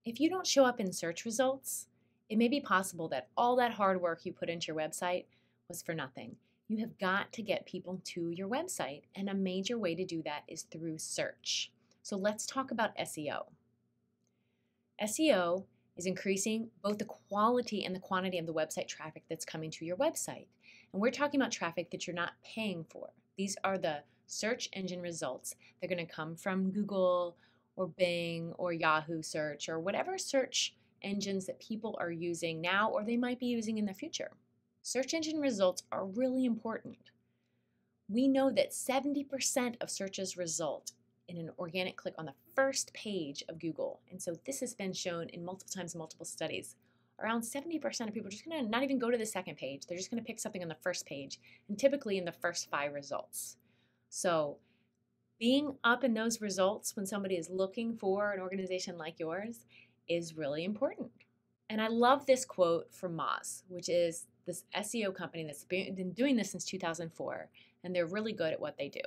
If you don't show up in search results, it may be possible that all that hard work you put into your website was for nothing. You have got to get people to your website, and a major way to do that is through search. So let's talk about SEO. SEO is increasing both the quality and the quantity of the website traffic that's coming to your website. And we're talking about traffic that you're not paying for. These are the search engine results. They're going to come from Google or Bing or Yahoo search or whatever search engines that people are using now or they might be using in the future. Search engine results are really important. We know that 70% of searches result in an organic click on the first page of Google. And so this has been shown in multiple times in multiple studies. Around 70% of people are just going to not even go to the second page. They're just going to pick something on the first page, and typically in the first 5 results. So being up in those results when somebody is looking for an organization like yours is really important. And I love this quote from Moz, which is this SEO company that's been doing this since 2004, and they're really good at what they do.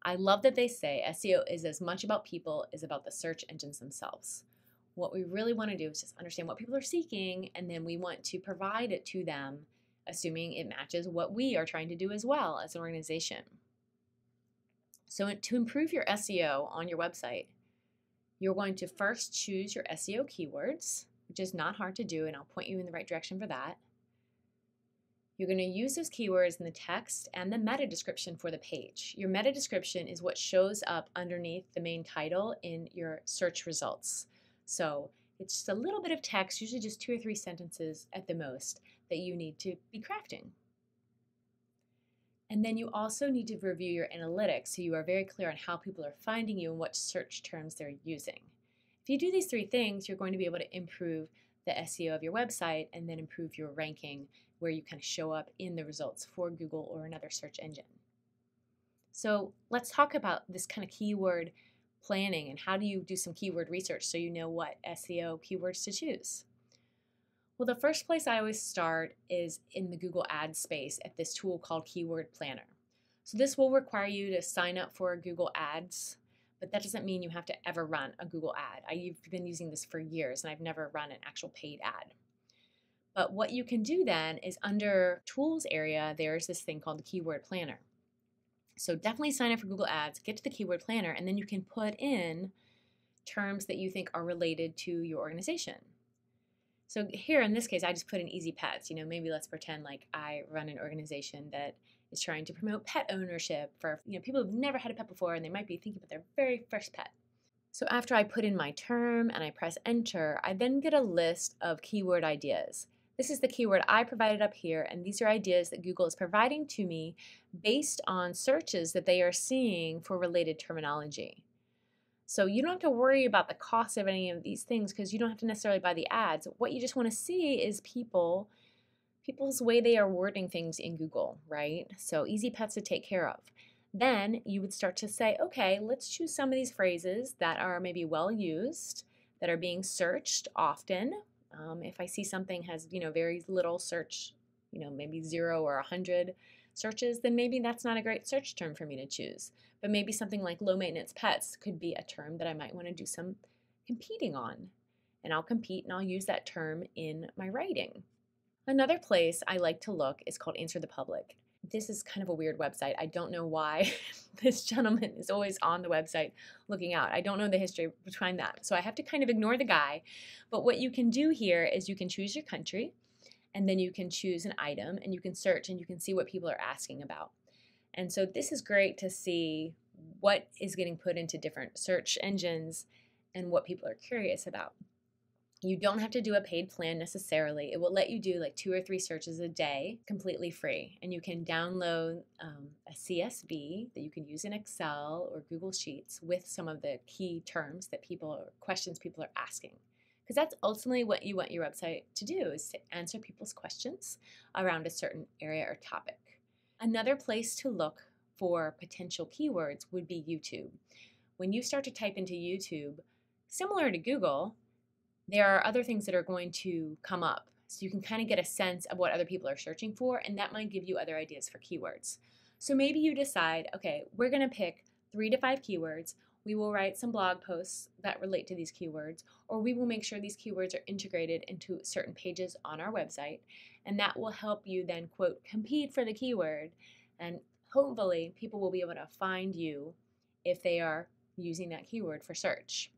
I love that they say SEO is as much about people as about the search engines themselves. What we really want to do is just understand what people are seeking, and then we want to provide it to them, assuming it matches what we are trying to do as well as an organization. So to improve your SEO on your website, you're going to first choose your SEO keywords, which is not hard to do, and I'll point you in the right direction for that. You're going to use those keywords in the text and the meta description for the page. Your meta description is what shows up underneath the main title in your search results. So it's just a little bit of text, usually just 2 or 3 sentences at the most, that you need to be crafting. And then you also need to review your analytics so you are very clear on how people are finding you and what search terms they're using. If you do these 3 things, you're going to be able to improve the SEO of your website and then improve your ranking where you kind of show up in the results for Google or another search engine. So let's talk about this kind of keyword planning and how do you do some keyword research so you know what SEO keywords to choose. Well, the first place I always start is in the Google Ads space at this tool called Keyword Planner. So this will require you to sign up for Google Ads, but that doesn't mean you have to ever run a Google ad. I've been using this for years and I've never run an actual paid ad. But what you can do then is under Tools area, there's this thing called the Keyword Planner. So definitely sign up for Google Ads, get to the Keyword Planner, and then you can put in terms that you think are related to your organization. So here in this case, I just put in easy pets. Maybe let's pretend like I run an organization that is trying to promote pet ownership for people who've never had a pet before and they might be thinking about their very first pet. So after I put in my term and I press enter, I then get a list of keyword ideas. This is the keyword I provided up here, and these are ideas that Google is providing to me based on searches that they are seeing for related terminology. So you don't have to worry about the cost of any of these things because you don't have to necessarily buy the ads. What you just want to see is people's way they are wording things in Google, right? So easy pets to take care of. Then you would start to say, okay, let's choose some of these phrases that are maybe well used, that are being searched often. If I see something has, very little search, maybe 0 or 100 searches, then maybe that's not a great search term for me to choose. But maybe something like low maintenance pets could be a term that I might want to do some competing on. And I'll compete and I'll use that term in my writing. Another place I like to look is called Answer the Public. This is kind of a weird website. I don't know why this gentleman is always on the website looking out. I don't know the history behind that. So I have to kind of ignore the guy. But what you can do here is you can choose your country, and then you can choose an item, and you can search, and you can see what people are asking about. And so this is great to see what is getting put into different search engines and what people are curious about. You don't have to do a paid plan necessarily. It will let you do like 2 or 3 searches a day completely free. And you can download a CSV that you can use in Excel or Google Sheets with some of the key terms that questions people are asking. Because that's ultimately what you want your website to do, is to answer people's questions around a certain area or topic. Another place to look for potential keywords would be YouTube. When you start to type into YouTube, similar to Google, there are other things that are going to come up. So you can kind of get a sense of what other people are searching for, and that might give you other ideas for keywords. So maybe you decide, okay, we're going to pick 3 to 5 keywords. We will write some blog posts that relate to these keywords, or we will make sure these keywords are integrated into certain pages on our website, and that will help you then, quote, compete for the keyword, and hopefully people will be able to find you if they are using that keyword for search.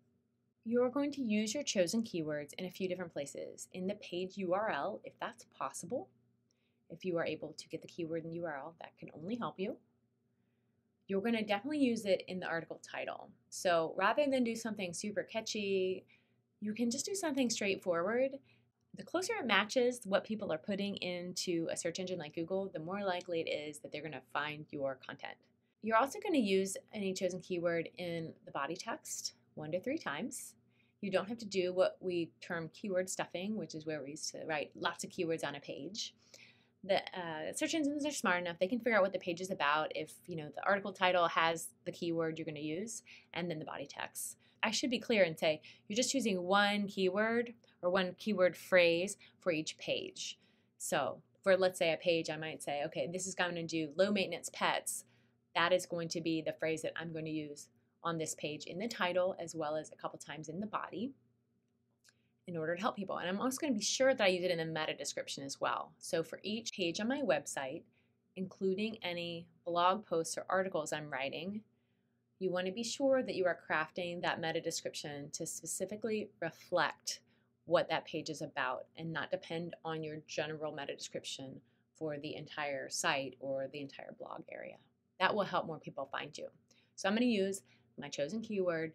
You're going to use your chosen keywords in a few different places. In the page URL, if that's possible. If you are able to get the keyword in the URL, that can only help you. You're going to definitely use it in the article title. So rather than do something super catchy, you can just do something straightforward. The closer it matches what people are putting into a search engine like Google, the more likely it is that they're going to find your content. You're also going to use any chosen keyword in the body text 1 to 3 times. You don't have to do what we term keyword stuffing, which is where we used to write lots of keywords on a page. The search engines are smart enough. They can figure out what the page is about if the article title has the keyword you're going to use and then the body text. I should be clear and say you're just using one keyword or one keyword phrase for each page. So for, let's say, a page, I might say, okay, this is going to do low maintenance pets. That is going to be the phrase that I'm going to use on this page in the title as well as a couple times in the body in order to help people. And I'm also going to be sure that I use it in the meta description as well. So for each page on my website, including any blog posts or articles I'm writing, you want to be sure that you are crafting that meta description to specifically reflect what that page is about and not depend on your general meta description for the entire site or the entire blog area. That will help more people find you. So I'm going to use my chosen keyword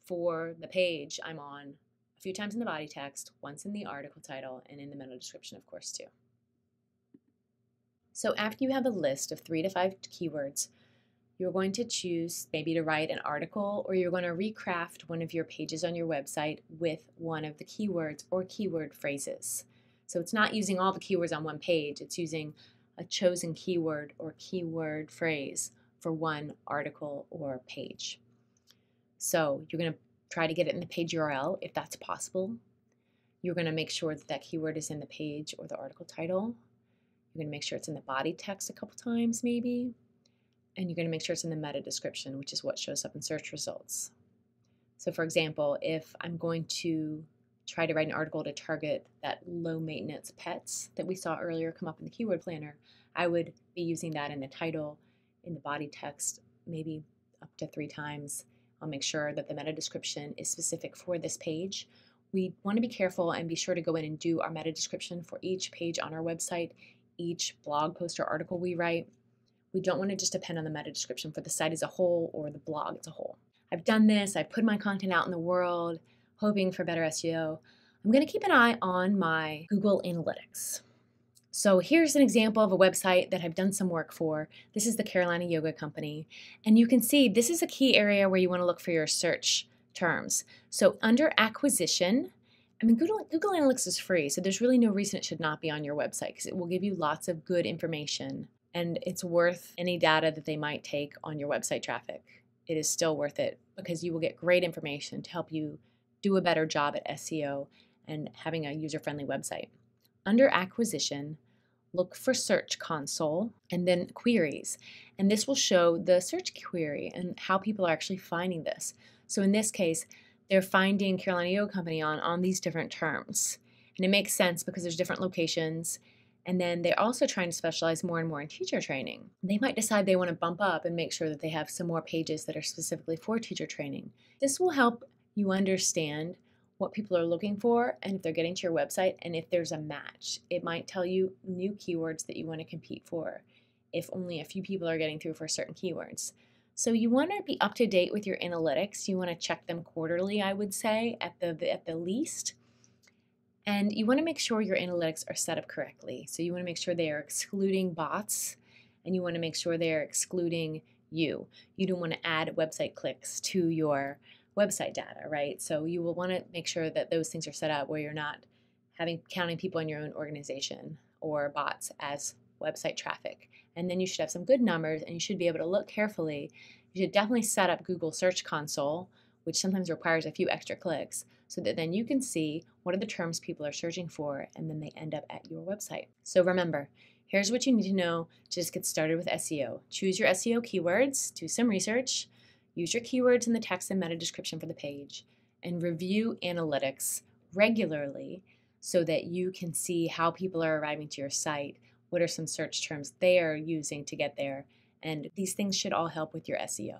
for the page I'm on a few times in the body text, once in the article title, and in the meta description, of course, too. So after you have a list of 3 to 5 keywords, you're going to choose maybe to write an article, or you're going to recraft one of your pages on your website with one of the keywords or keyword phrases. So it's not using all the keywords on one page, it's using a chosen keyword or keyword phrase for one article or page. So you're going to try to get it in the page URL if that's possible. You're going to make sure that that keyword is in the page or the article title. You're going to make sure it's in the body text a couple times maybe. And you're going to make sure it's in the meta description, which is what shows up in search results. So for example, if I'm going to try to write an article to target that low maintenance pets that we saw earlier come up in the keyword planner, I would be using that in the title, in the body text, maybe up to 3 times. I'll make sure that the meta description is specific for this page. We want to be careful and be sure to go in and do our meta description for each page on our website, each blog post or article we write. We don't want to just depend on the meta description for the site as a whole or the blog as a whole. I've done this, I've put my content out in the world, hoping for better SEO. I'm going to keep an eye on my Google Analytics. So here's an example of a website that I've done some work for. This is the Carolina Yoga Company. And you can see this is a key area where you want to look for your search terms. So under acquisition, Google Analytics is free, so there's really no reason it should not be on your website because it will give you lots of good information. And it's worth any data that they might take on your website traffic. It is still worth it because you will get great information to help you do a better job at SEO and having a user-friendly website. Under acquisition, look for Search Console and then queries. And this will show the search query and how people are actually finding this. So in this case, they're finding Carolina Yoga Company on these different terms. And it makes sense because there's different locations. And then they're also trying to specialize more and more in teacher training. They might decide they want to bump up and make sure that they have some more pages that are specifically for teacher training. This will help you understand what people are looking for and if they're getting to your website and if there's a match. It might tell you new keywords that you want to compete for if only a few people are getting through for certain keywords. So you want to be up to date with your analytics. You want to check them quarterly, I would say, at the least. And you want to make sure your analytics are set up correctly. So you want to make sure they are excluding bots and you want to make sure they're excluding you. You don't want to add website clicks to your website data, right? So you will want to make sure that those things are set up where you're not counting people in your own organization or bots as website traffic. And then you should have some good numbers and you should be able to look carefully. You should definitely set up Google Search Console, which sometimes requires a few extra clicks, so that then you can see what are the terms people are searching for and then they end up at your website. So remember, here's what you need to know to just get started with SEO. Choose your SEO keywords, do some research, use your keywords in the text and meta description for the page, and review analytics regularly so that you can see how people are arriving to your site, what are some search terms they are using to get there, and these things should all help with your SEO.